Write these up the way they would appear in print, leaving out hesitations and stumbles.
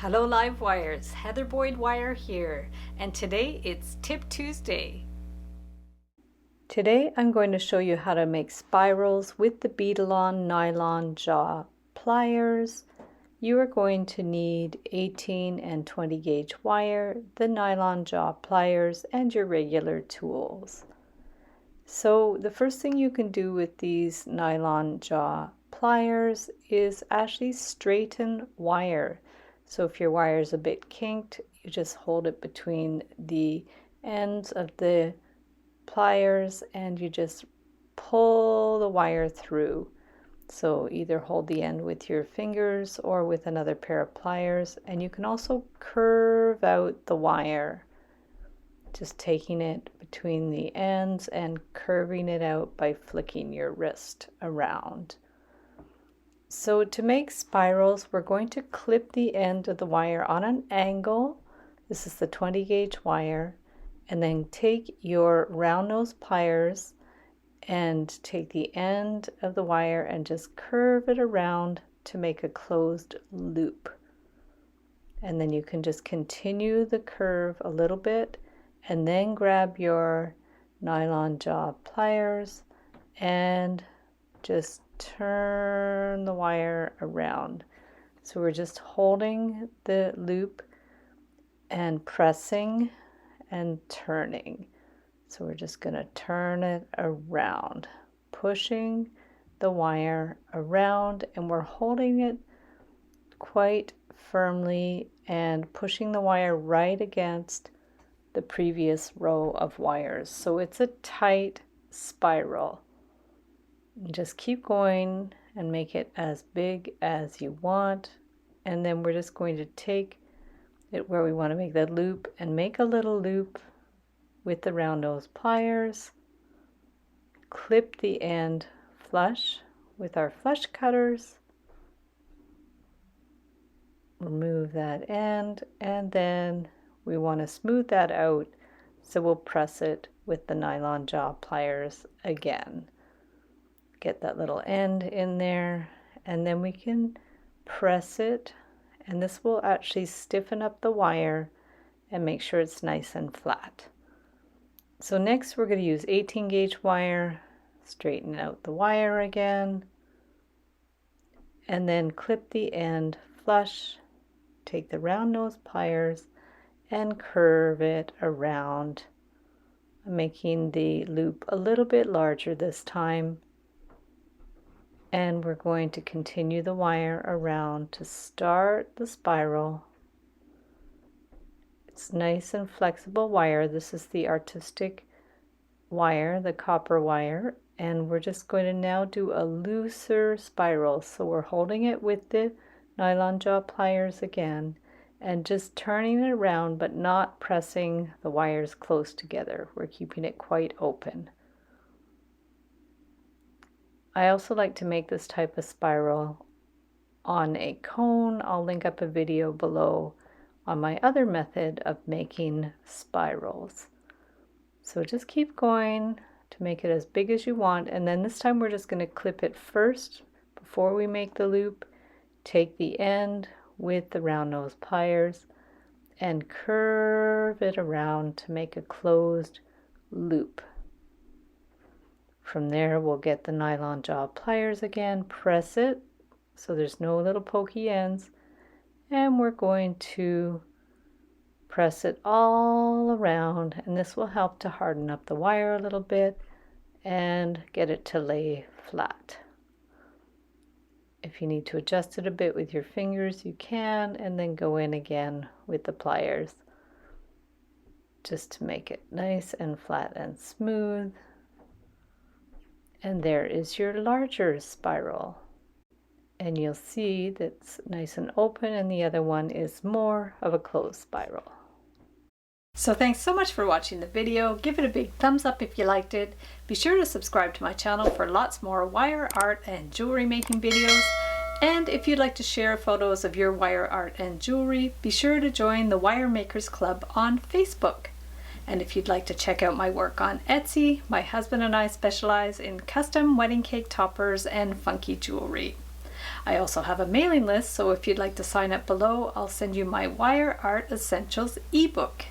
Hello Live Wires, Heather Boyd Wire here, and today it's Tip Tuesday. Today I'm going to show you how to make spirals with the Beadalon Nylon jaw pliers. You are going to need 18 and 20 gauge wire, the nylon jaw pliers, and your regular tools. So the first thing you can do with these nylon jaw pliers is actually straighten wire. So if your wire is a bit kinked, you just hold it between the ends of the pliers and you just pull the wire through. So either hold the end with your fingers or with another pair of pliers, and you can also curve out the wire, just taking it between the ends and curving it out by flicking your wrist around. So to make spirals, we're going to clip the end of the wire on an angle. This is the 20 gauge wire, and then take your round nose pliers and take the end of the wire and just curve it around to make a closed loop. And then you can just continue the curve a little bit and then grab your nylon jaw pliers and just turn the wire around. So we're just holding the loop and pressing and turning. So we're just going to turn it around, pushing the wire around, and we're holding it quite firmly and pushing the wire right against the previous row of wires. So it's a tight spiral. Just keep going and make it as big as you want, and then we're just going to take it where we want to make that loop and make a little loop with the round nose pliers, clip the end flush with our flush cutters, remove that end, and then we want to smooth that out, so we'll press it with the nylon jaw pliers again. Get that little end in there, and then we can press it, and this will actually stiffen up the wire and make sure it's nice and flat. So next we're going to use 18 gauge wire, straighten out the wire again, and then clip the end flush, take the round nose pliers and curve it around. I'm making the loop a little bit larger this time. And we're going to continue the wire around to start the spiral. It's nice and flexible wire. This is the artistic wire, the copper wire, and we're just going to now do a looser spiral. So we're holding it with the nylon jaw pliers again and just turning it around, but not pressing the wires close together. We're keeping it quite open. I also like to make this type of spiral on a cone. I'll link up a video below on my other method of making spirals. So just keep going to make it as big as you want, and then this time we're just going to clip it first before we make the loop. Take the end with the round nose pliers and curve it around to make a closed loop. From there we'll get the nylon jaw pliers again, press it so there's no little pokey ends, and we're going to press it all around, and this will help to harden up the wire a little bit and get it to lay flat. If you need to adjust it a bit with your fingers, you can, and then go in again with the pliers just to make it nice and flat and smooth. And there is your larger spiral. And you'll see that's nice and open, and the other one is more of a closed spiral. So thanks so much for watching the video. Give it a big thumbs up if you liked it. Be sure to subscribe to my channel for lots more wire art and jewelry making videos. And if you'd like to share photos of your wire art and jewelry, be sure to join the Wire Makers Club on Facebook. And if you'd like to check out my work on Etsy, my husband and I specialize in custom wedding cake toppers and funky jewelry. I also have a mailing list, so if you'd like to sign up below, I'll send you my Wire Art Essentials ebook.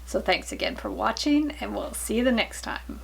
So thanks again for watching, and we'll see you the next time.